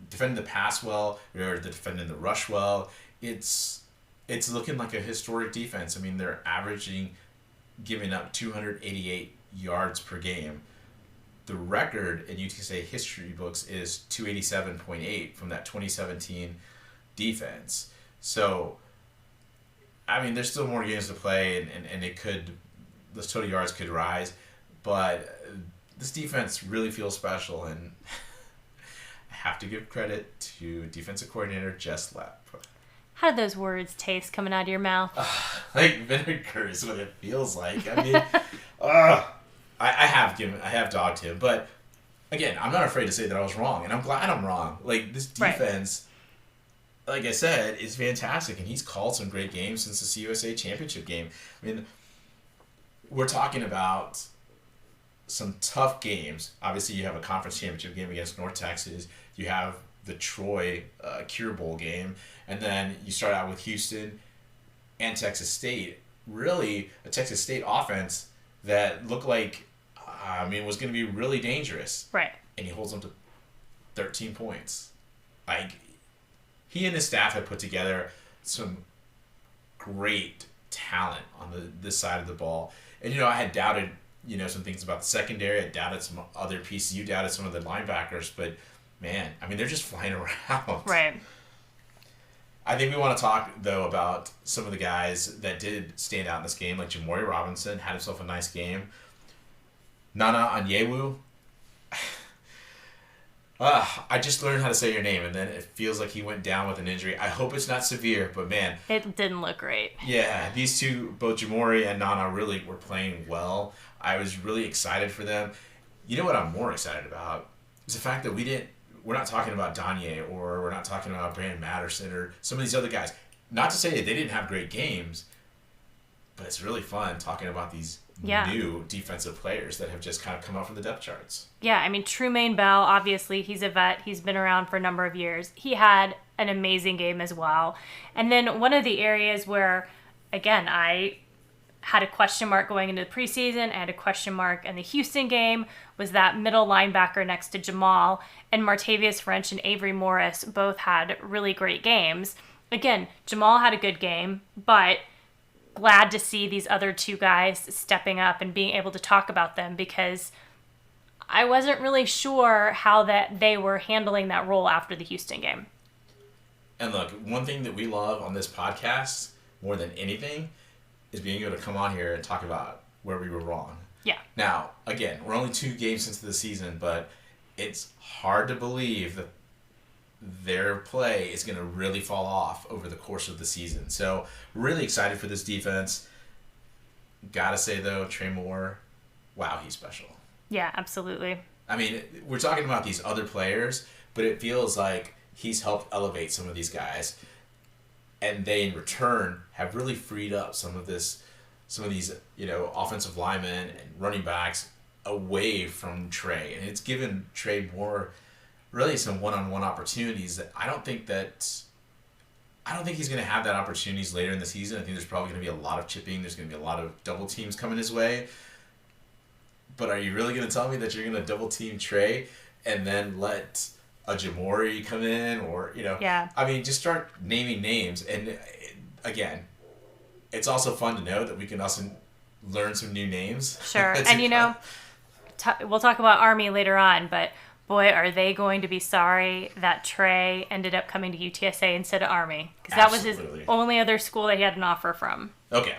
B: the pass well. They're defending the rush well. It's looking like a historic defense. I mean, they're giving up 288 yards per game. The record in UTSA history books is 287.8 from that 2017 defense. So, I mean, there's still more games to play, and those total yards could rise, but this defense really feels special, and I have to give credit to defensive coordinator Jess Lepp.
A: How do those words taste coming out of your mouth?
B: Like vinegar is what it feels like. I mean, I have dogged him, but again, I'm not afraid to say that I was wrong, and I'm glad I'm wrong. Like, this defense, like I said, is fantastic, and he's called some great games since the CUSA championship game. I mean, we're talking about some tough games. Obviously, you have a conference championship game against North Texas. You have the Troy Cure Bowl game, and then you start out with Houston and Texas State. Really, a Texas State offense that looked like, was going to be really dangerous.
A: Right.
B: And he holds them to 13 points. Like, he and his staff have put together some great talent on this side of the ball. And, I had doubted, some things about the secondary. I doubted some other pieces. You doubted some of the linebackers. But, man, I mean, they're just flying around.
A: Right.
B: I think we want to talk, though, about some of the guys that did stand out in this game. Like Jamori Robinson had himself a nice game. Nana Onyewu. I just learned how to say your name, and then it feels like he went down with an injury. I hope it's not severe, but man.
A: It didn't look great.
B: Yeah, these two, both Jamori and Nana, really were playing well. I was really excited for them. You know what I'm more excited about? Is the fact that we're not talking about Danye, or we're not talking about Brandon Matterson or some of these other guys. Not to say that they didn't have great games, but it's really fun talking about these new defensive players that have just kind of come up from the depth charts.
A: Yeah, I mean, Trumaine Bell, obviously, he's a vet. He's been around for a number of years. He had an amazing game as well. And then one of the areas where, again, I had a question mark going into the preseason, I had a question mark in the Houston game, was that middle linebacker next to Jamal. And Martavius French and Avery Morris both had really great games. Again, Jamal had a good game, but glad to see these other two guys stepping up and being able to talk about them, because I wasn't really sure how that they were handling that role after the Houston game.
B: And look, one thing that we love on this podcast more than anything is being able to come on here and talk about where we were wrong.
A: Yeah.
B: Now, again, we're only 2 games into the season, but it's hard to believe that their play is going to really fall off over the course of the season. So, really excited for this defense. Gotta say, though, Trey Moore, wow, he's special.
A: Yeah, absolutely.
B: I mean, we're talking about these other players, but it feels like he's helped elevate some of these guys. And they, in return, have really freed up some of these, offensive linemen and running backs away from Trey. And it's given Trey Moore really some one-on-one opportunities that I don't think he's going to have that opportunities later in the season. I think there's probably going to be a lot of chipping. There's going to be a lot of double teams coming his way. But are you really going to tell me that you're going to double team Trey and then let a Jamori come in, or
A: Yeah.
B: I mean, just start naming names. And again, it's also fun to know that we can also learn some new names.
A: Sure. And we'll talk about Army later on, but boy, are they going to be sorry that Trey ended up coming to UTSA instead of Army, because that was his only other school that he had an offer from.
B: Okay.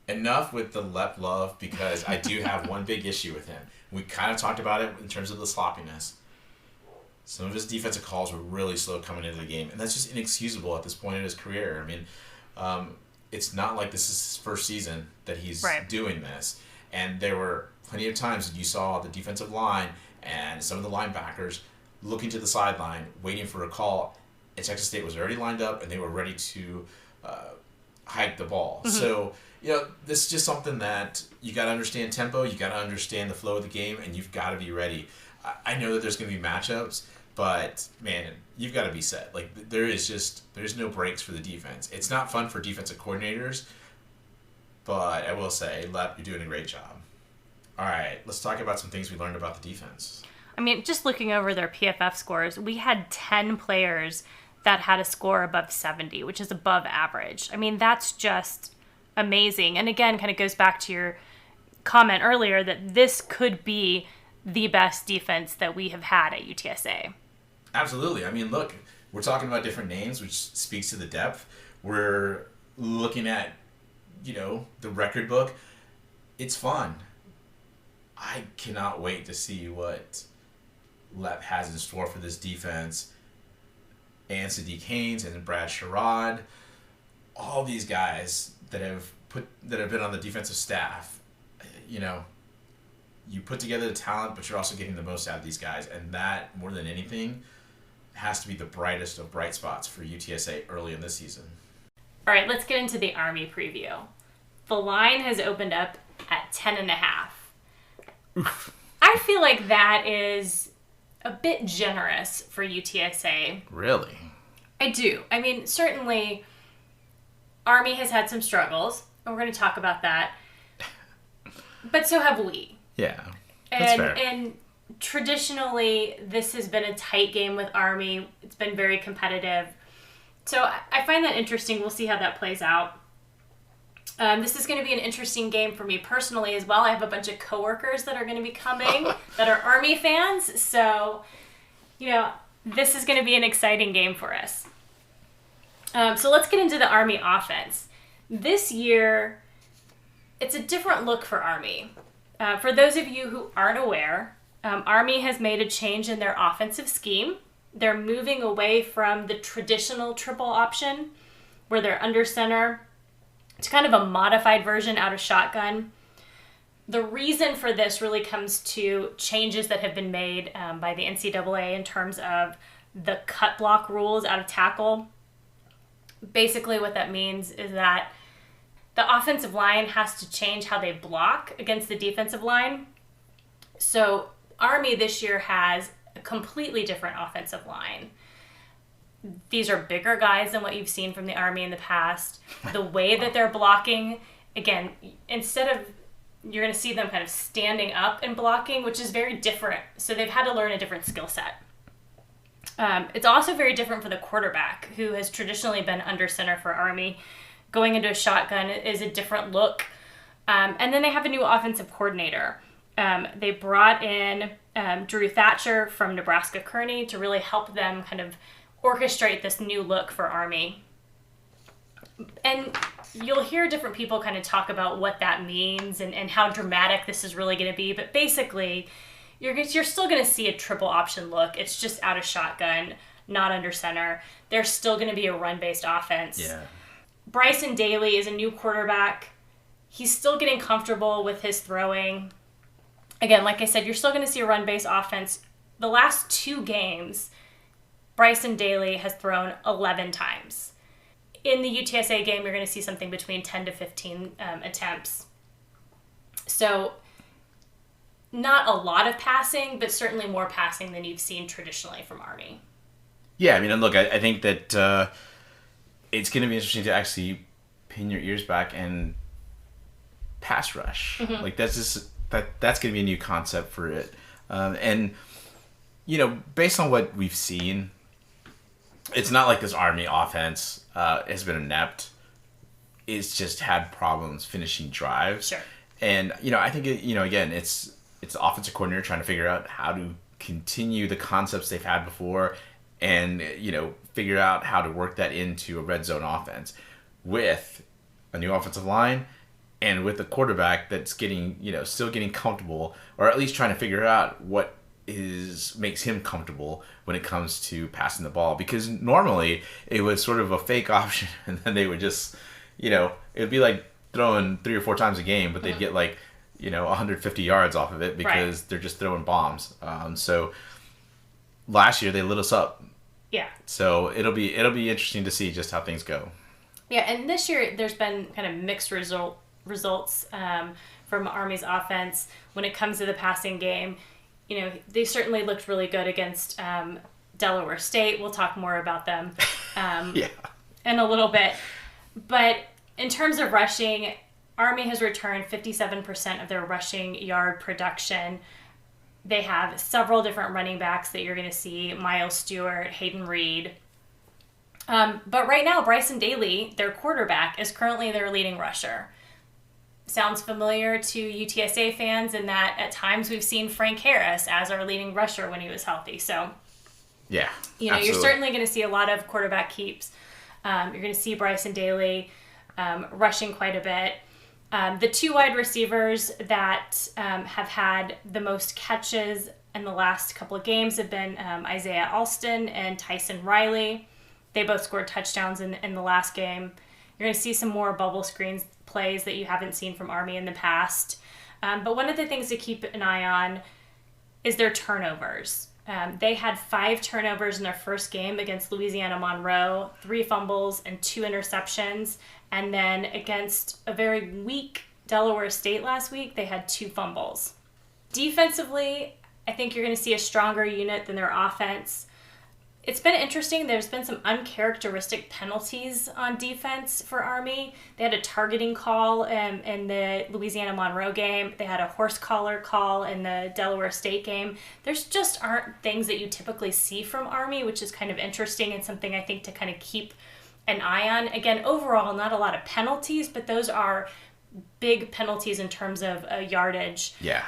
B: Enough with the Lep love, because I do have one big issue with him. We kind of talked about it in terms of the sloppiness. Some of his defensive calls were really slow coming into the game, and that's just inexcusable at this point in his career. I mean, it's not like this is his first season that he's doing this. And there were plenty of times that you saw the defensive line and some of the linebackers looking to the sideline, waiting for a call, and Texas State was already lined up, and they were ready to hike the ball. Mm-hmm. So, this is just something that you got to understand tempo, you got to understand the flow of the game, and you've got to be ready. I know that there's going to be matchups, but, man, you've got to be set. Like, there's no breaks for the defense. It's not fun for defensive coordinators, but I will say, Lep, you're doing a great job. All right, let's talk about some things we learned about the defense.
A: I mean, just looking over their PFF scores, we had 10 players that had a score above 70, which is above average. I mean, that's just amazing. And again, kind of goes back to your comment earlier that this could be the best defense that we have had at UTSA.
B: Absolutely. I mean, look, we're talking about different names, which speaks to the depth. We're looking at, the record book. It's fun. I cannot wait to see what Lep has in store for this defense. And Sadiq Haynes and Brad Sherrod, all these guys that have been on the defensive staff. You put together the talent, but you're also getting the most out of these guys, and that, more than anything, has to be the brightest of bright spots for UTSA early in this season.
A: All right, let's get into the Army preview. The line has opened up at 10.5. I feel like that is a bit generous for UTSA.
B: Really?
A: I do. I mean, certainly Army has had some struggles, and we're going to talk about that. But so have we.
B: Yeah, that's fair.
A: And traditionally, this has been a tight game with Army. It's been very competitive. So I find that interesting. We'll see how that plays out. This is going to be an interesting game for me personally as well. I have a bunch of coworkers that are going to be coming that are Army fans. So, this is going to be an exciting game for us. So let's get into the Army offense. This year, it's a different look for Army. For those of you who aren't aware, Army has made a change in their offensive scheme. They're moving away from the traditional triple option, where they're under center, to kind of a modified version out of shotgun. The reason for this really comes to changes that have been made by the NCAA in terms of the cut block rules out of tackle. Basically what that means is that the offensive line has to change how they block against the defensive line. So Army this year has a completely different offensive line. These are bigger guys than what you've seen from the Army in the past. The way that they're blocking, again, instead of, you're going to see them kind of standing up and blocking, which is very different. So they've had to learn a different skill set. It's also very different for the quarterback, who has traditionally been under center for Army. Going into a shotgun is a different look. And then they have a new offensive coordinator. They brought in Drew Thatcher from Nebraska Kearney to really help them kind of orchestrate this new look for Army. And you'll hear different people kind of talk about what that means and how dramatic this is really going to be. But basically, you're still going to see a triple option look. It's just out of shotgun, not under center. There's still going to be a run-based offense.
B: Yeah.
A: Bryson Daly is a new quarterback. He's still getting comfortable with his throwing. Again, like I said, you're still going to see a run-based offense. The last 2 games, Bryson Daly has thrown 11 times. In the UTSA game, you're going to see something between 10 to 15 attempts. So not a lot of passing, but certainly more passing than you've seen traditionally from Army.
B: Yeah, I mean, look, I think that it's going to be interesting to actually pin your ears back and pass rush. Mm-hmm. Like, that's just that's going to be a new concept for it. And based on what we've seen, it's not like this Army offense has been inept. It's just had problems finishing drives.
A: Sure.
B: And I think again, it's the offensive coordinator trying to figure out how to continue the concepts they've had before, and figure out how to work that into a red zone offense with a new offensive line and with a quarterback that's getting still getting comfortable, or at least trying to figure out what makes him comfortable when it comes to passing the ball. Because normally it was sort of a fake option, and then they would just it would be like throwing 3 or 4 times a game, but they'd get like 150 yards off of it because they're just throwing bombs. So last year they lit us up.
A: Yeah.
B: So it'll be interesting to see just how things go.
A: Yeah, and this year there's been kind of mixed results from Army's offense when it comes to the passing game. They certainly looked really good against Delaware State. We'll talk more about them in a little bit. But in terms of rushing, Army has returned 57% of their rushing yard production. They have several different running backs that you're going to see: Miles Stewart, Hayden Reed. But right now, Bryson Daly, their quarterback, is currently their leading rusher. Sounds familiar to UTSA fans in that at times we've seen Frank Harris as our leading rusher when he was healthy. So,
B: yeah,
A: you're certainly going to see a lot of quarterback keeps. You're going to see Bryson Daly rushing quite a bit. The 2 wide receivers that have had the most catches in the last couple of games have been Isaiah Alston and Tyson Riley. They both scored touchdowns in the last game. You're going to see some more bubble screens plays that you haven't seen from Army in the past. But one of the things to keep an eye on is their turnovers. They had 5 turnovers in their first game against Louisiana Monroe, 3 fumbles and 2 interceptions. And then against a very weak Delaware State last week, they had 2 fumbles. Defensively, I think you're going to see a stronger unit than their offense. It's been interesting. There's been some uncharacteristic penalties on defense for Army. They had a targeting call in the Louisiana Monroe game. They had a horse collar call in the Delaware State game. There's just aren't things that you typically see from Army, which is kind of interesting and something I think to kind of keep an eye on. Again, overall, not a lot of penalties, but those are big penalties in terms of yardage.
B: Yeah.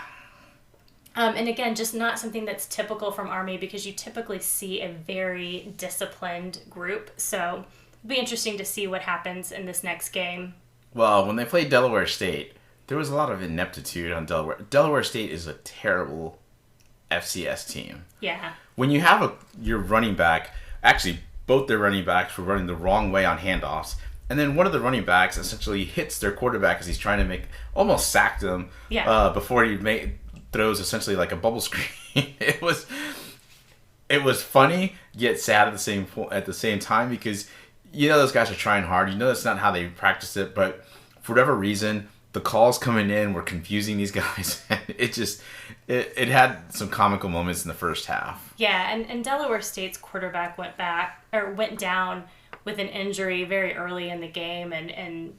A: And again, just not something that's typical from Army because you typically see a very disciplined group. So it'll be interesting to see what happens in this next game.
B: Well, when they played Delaware State, there was a lot of ineptitude on Delaware. Delaware State is a terrible FCS team.
A: Yeah.
B: When you have your running back, actually both their running backs were running the wrong way on handoffs. And then one of the running backs essentially hits their quarterback as he's trying to almost sacked him before he throws essentially like a bubble screen. It was funny yet sad at the same time because those guys are trying hard. That's not how they practice it, but for whatever reason, the calls coming in were confusing these guys. It had some comical moments in the first half.
A: Yeah, and Delaware State's quarterback went down with an injury very early in the game, and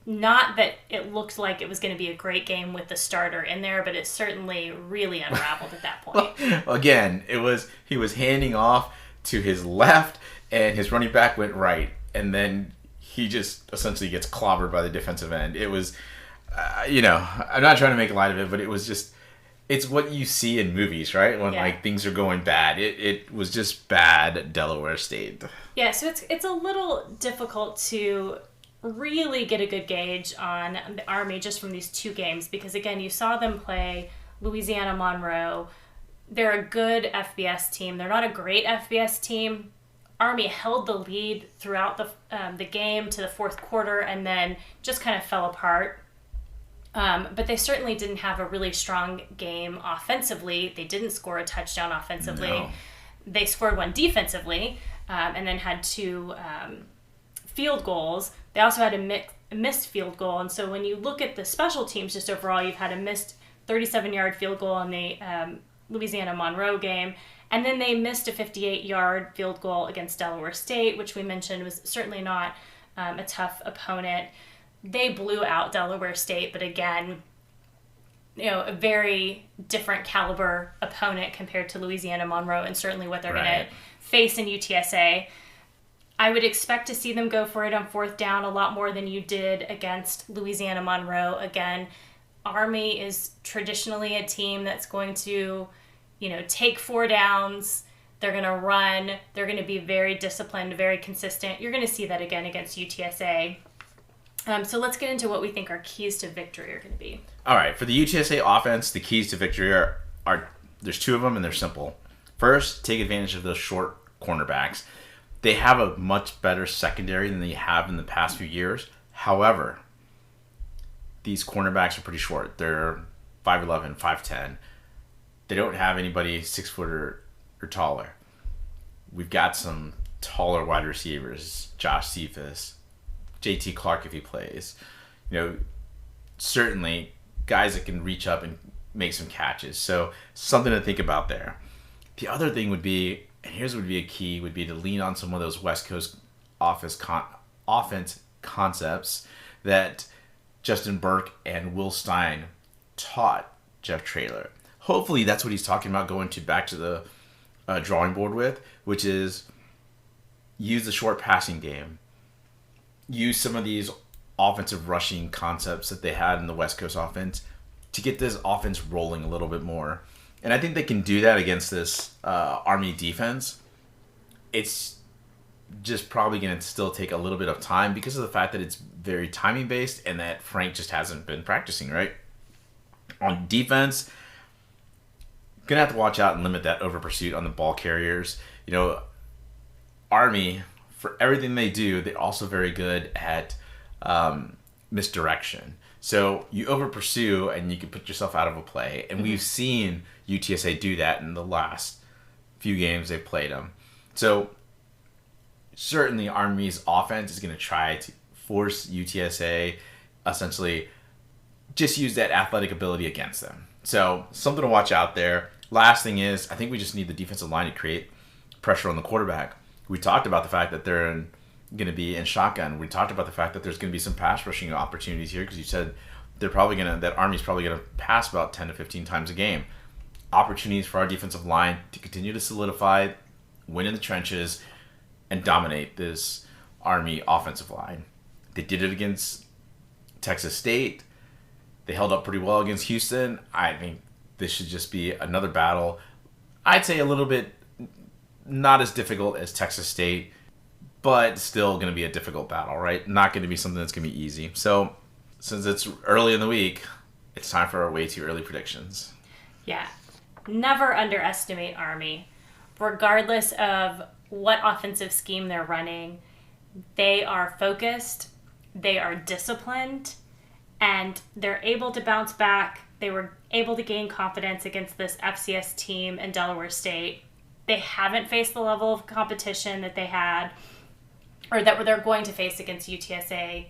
A: not that it looked like it was going to be a great game with the starter in there, but it certainly really unraveled at that point.
B: Well, again, he was handing off to his left, and his running back went right, and then he just essentially gets clobbered by the defensive end. It was, I'm not trying to make light of it, but it was just, it's what you see in movies, right? When things are going bad. It was just bad at Delaware State. Yeah,
A: so it's a little difficult to really get a good gauge on the Army just from these 2 games because, again, you saw them play Louisiana Monroe. They're a good FBS team. They're not a great FBS team. Army held the lead throughout the game to the 4th quarter and then just kind of fell apart. But they certainly didn't have a really strong game offensively. They didn't score a touchdown offensively.
B: No.
A: They scored 1 defensively and then had 2 field goals. They also had a missed field goal. And so when you look at the special teams just overall, you've had a missed 37-yard field goal in the Louisiana Monroe game. And then they missed a 58-yard field goal against Delaware State, which we mentioned was certainly not a tough opponent. They blew out Delaware State, but again, a very different caliber opponent compared to Louisiana Monroe and certainly what they're going to face in UTSA. I would expect to see them go for it on fourth down a lot more than you did against Louisiana Monroe. Again, Army is traditionally a team that's going to, take 4 downs. They're going to run. They're going to be very disciplined, very consistent. You're going to see that again against UTSA. So let's get into what we think our keys to victory are going to be.
C: All right. For the UTSA offense, the keys to victory are there's 2 of them, and they're simple. First, take advantage of those short cornerbacks. They have a much better secondary than they have in the past few years. However, these cornerbacks are pretty short. They're 5'11", 5'10". They don't have anybody 6 foot or taller. We've got some taller wide receivers, Josh Cephas, JT Clark if he plays. Certainly guys that can reach up and make some catches. So something to think about there. The other thing would be, and here's what would be a key, would be to lean on some of those West Coast offense concepts that Justin Burke and Will Stein taught Jeff Traylor. Hopefully that's what he's talking about back to the drawing board with, which is use the short passing game. Use some of these offensive rushing concepts that they had in the West Coast offense to get this offense rolling a little bit more. And I think they can do that against this Army defense. It's just probably going to still take a little bit of time because of the fact that it's very timing based and that Frank just hasn't been practicing, right? On defense, going to have to watch out and limit that over pursuit on the ball carriers. Army, for everything they do, they're also very good at misdirection. So you over pursue and you can put yourself out of a play. And we've seen UTSA do that in the last few games they've played them. So certainly Army's offense is going to try to force UTSA essentially just use that athletic ability against them. So something to watch out there. Last thing is, I think we just need the defensive line to create pressure on the quarterback. We talked about the fact that they're going to be in shotgun. We talked about the fact that there's going to be some pass rushing opportunities here because you said that Army's probably going to pass about 10 to 15 times a game. Opportunities for our defensive line to continue to solidify, win in the trenches, and dominate this Army offensive line. They did it against Texas State. They held up pretty well against Houston. I think this should just be another battle. I'd say a little bit not as difficult as Texas State, but still going to be a difficult battle, right? Not going to be something that's going to be easy. So since it's early in the week, it's time for our way too early predictions.
A: Yeah. Never underestimate Army. Regardless of what offensive scheme they're running, they are focused, they are disciplined, and they're able to bounce back. They were able to gain confidence against this FCS team in Delaware State. They haven't faced the level of competition that they had, or that they're going to face against UTSA.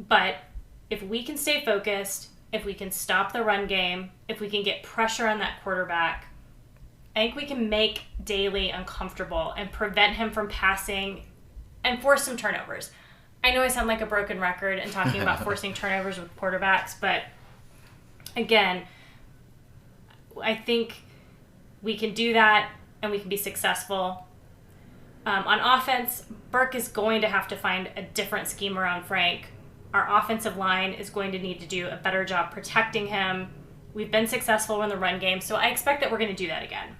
A: But if we can stay focused, if we can stop the run game, if we can get pressure on that quarterback, I think we can make Daly uncomfortable and prevent him from passing and force some turnovers. I know I sound like a broken record in talking about forcing turnovers with quarterbacks, but again, I think we can do that and we can be successful. On offense, Burke is going to have to find a different scheme around Frank. Our offensive line is going to need to do a better job protecting him. We've been successful in the run game, so I expect that we're going to do that again.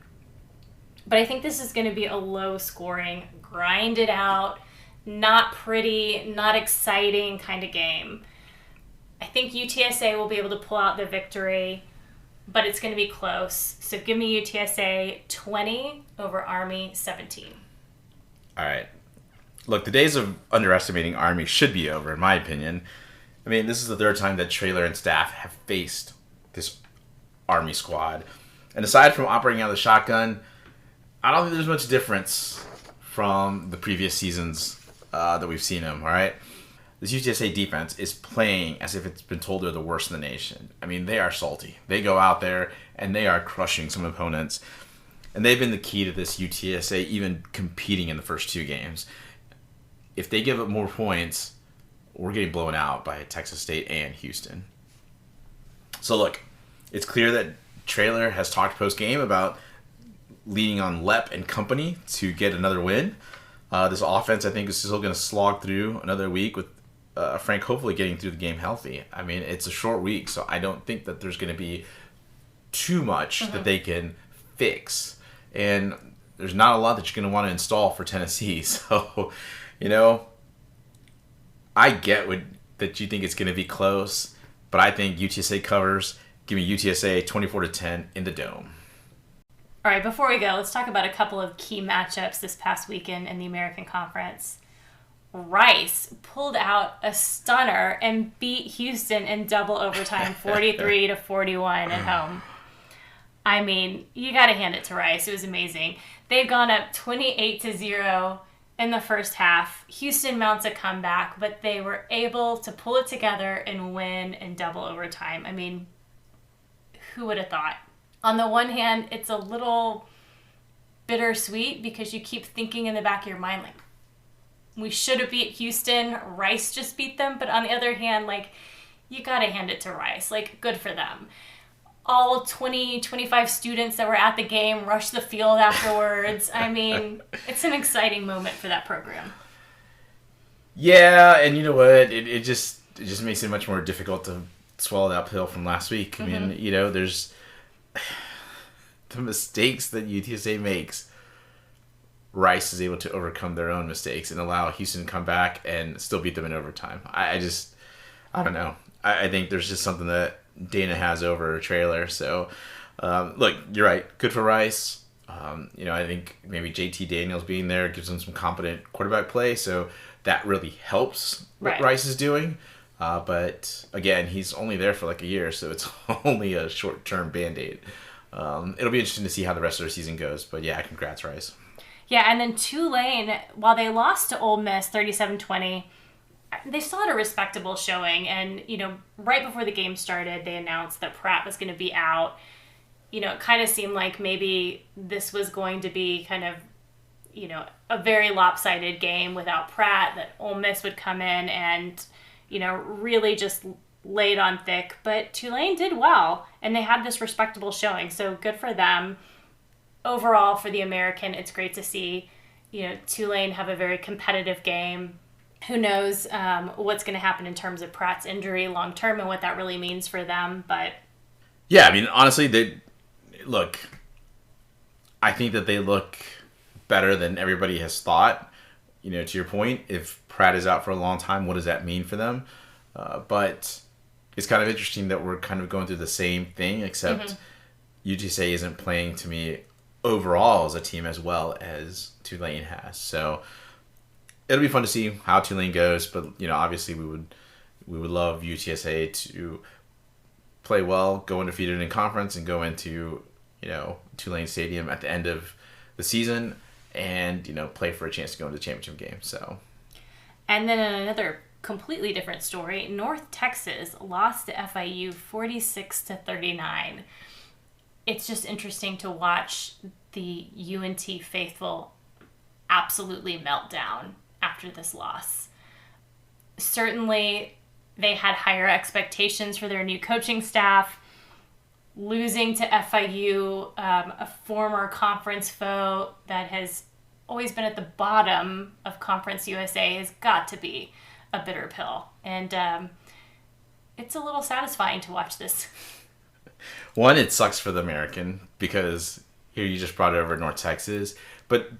A: But I think this is going to be a low-scoring, grinded out, not pretty, not exciting kind of game. I think UTSA will be able to pull out the victory, but it's going to be close. So give me UTSA 20 over Army 17.
C: All right. Look, the days of underestimating Army should be over, in my opinion. I mean, this is the third time that Traylor and staff have faced this Army squad. And aside from operating out of the shotgun, I don't think there's much difference from the previous seasons that we've seen them, all right? This UTSA defense is playing as if it's been told they're the worst in the nation. I mean, they are salty. They go out there and they are crushing some opponents. And they've been the key to this UTSA even competing in the first 2 games. If they give up more points, we're getting blown out by Texas State and Houston. So look, It's clear that Traylor has talked post-game about leaning on Lepp and company to get another win. This offense, I think, is still going to slog through another week with Frank hopefully getting through the game healthy. I mean, it's a short week, so I don't think that there's going to be too much that they can fix. And there's not a lot that you're going to want to install for Tennessee. So, I get that you think it's going to be close, but I think UTSA covers. Give me UTSA 24-10 in the Dome.
A: All right, before we go, let's talk about a couple of key matchups this past weekend in the American Conference. Rice pulled out a stunner and beat Houston in double overtime, 43-41 at home. I mean, you got to hand it to Rice. It was amazing. They've gone up 28-0 in the first half. Houston mounts a comeback, but they were able to pull it together and win in double overtime. I mean, who would have thought? On the one hand, it's a little bittersweet because you keep thinking in the back of your mind, like, we should have beat Houston. Rice just beat them. But on the other hand, like, you got to hand it to Rice. Like, good for them. All 25 students that were at the game rushed the field afterwards. I mean, it's an exciting moment for that program.
C: Yeah, and you know what? It just makes it much more difficult to swallow that pill from last week. I mean, there's the mistakes that UTSA makes. Rice is able to overcome their own mistakes and allow Houston to come back and still beat them in overtime. I don't know. I think there's just something that Dana has over a Traylor. So, look, you're right. Good for Rice. I think maybe JT Daniels being there gives him some competent quarterback play. So that really helps what Rice is doing. But again, he's only there for like a year, so it's only a short-term Band-Aid. It'll be interesting to see how the rest of the season goes. But yeah, congrats, Rice.
A: Yeah, and then Tulane, while they lost to Ole Miss 37-20, they still had a respectable showing. And, right before the game started, they announced that Pratt was going to be out. It kind of seemed like maybe this was going to be kind of, a very lopsided game without Pratt, that Ole Miss would come in and, really just laid on thick. But Tulane did well, and they had this respectable showing. So good for them. Overall, for the American, it's great to see, Tulane have a very competitive game. Who knows what's going to happen in terms of Pratt's injury long term and what that really means for them. But
C: yeah, I mean, honestly, I think that they look better than everybody has thought. To your point, if Pratt is out for a long time, what does that mean for them? But it's kind of interesting that we're kind of going through the same thing, except UTSA isn't playing, to me, overall as a team as well as Tulane has. So it'll be fun to see how Tulane goes, but obviously we would love UTSA to play well, go undefeated in conference, and go into Tulane Stadium at the end of the season, and play for a chance to go into the championship game. So,
A: and then in another completely different story, North Texas lost to FIU 46-39. It's just interesting to watch the UNT faithful absolutely melt down after this loss. Certainly, they had higher expectations for their new coaching staff. Losing to FIU, a former conference foe that has always been at the bottom of Conference USA, has got to be a bitter pill. And it's a little satisfying to watch this.
C: One, it sucks for the American because here you just brought it over North Texas. But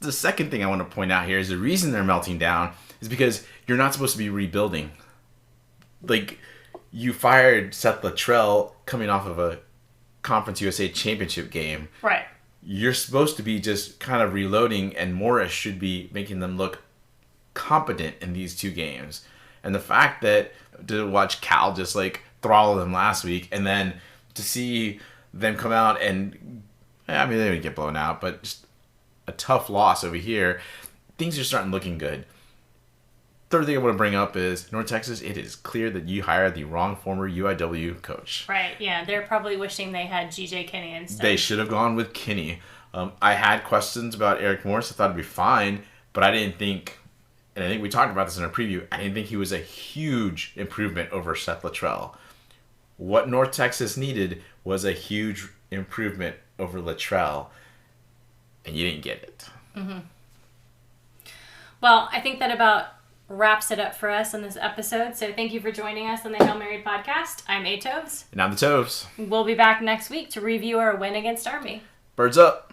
C: the second thing I want to point out here is the reason they're melting down is because you're not supposed to be rebuilding. Like, you fired Seth Luttrell coming off of a Conference USA championship game.
A: Right.
C: You're supposed to be just kind of reloading, and Morris should be making them look competent in these two games. And the fact that to watch Cal just throttle them last week, and then to see them come out and, I mean, they didn't get blown out, but just a tough loss over here, things are starting looking good. Third thing I want to bring up is North Texas, it is clear that you hired the wrong former UIW coach.
A: Right, yeah. They're probably wishing they had G.J. Kinney instead.
C: They should have gone with Kinney. I had questions about Eric Morris. I thought it'd be fine, but I didn't think, and I think we talked about this in our preview, I didn't think he was a huge improvement over Seth Luttrell. what North Texas needed was a huge improvement over Luttrell, and you didn't get it.
A: Mm-hmm. Well, I think that about wraps it up for us on this episode. So thank you for joining us on the Hail Married podcast. I'm Atoves.
C: And I'm the Toves.
A: We'll be back next week to review our win against Army.
C: Birds up.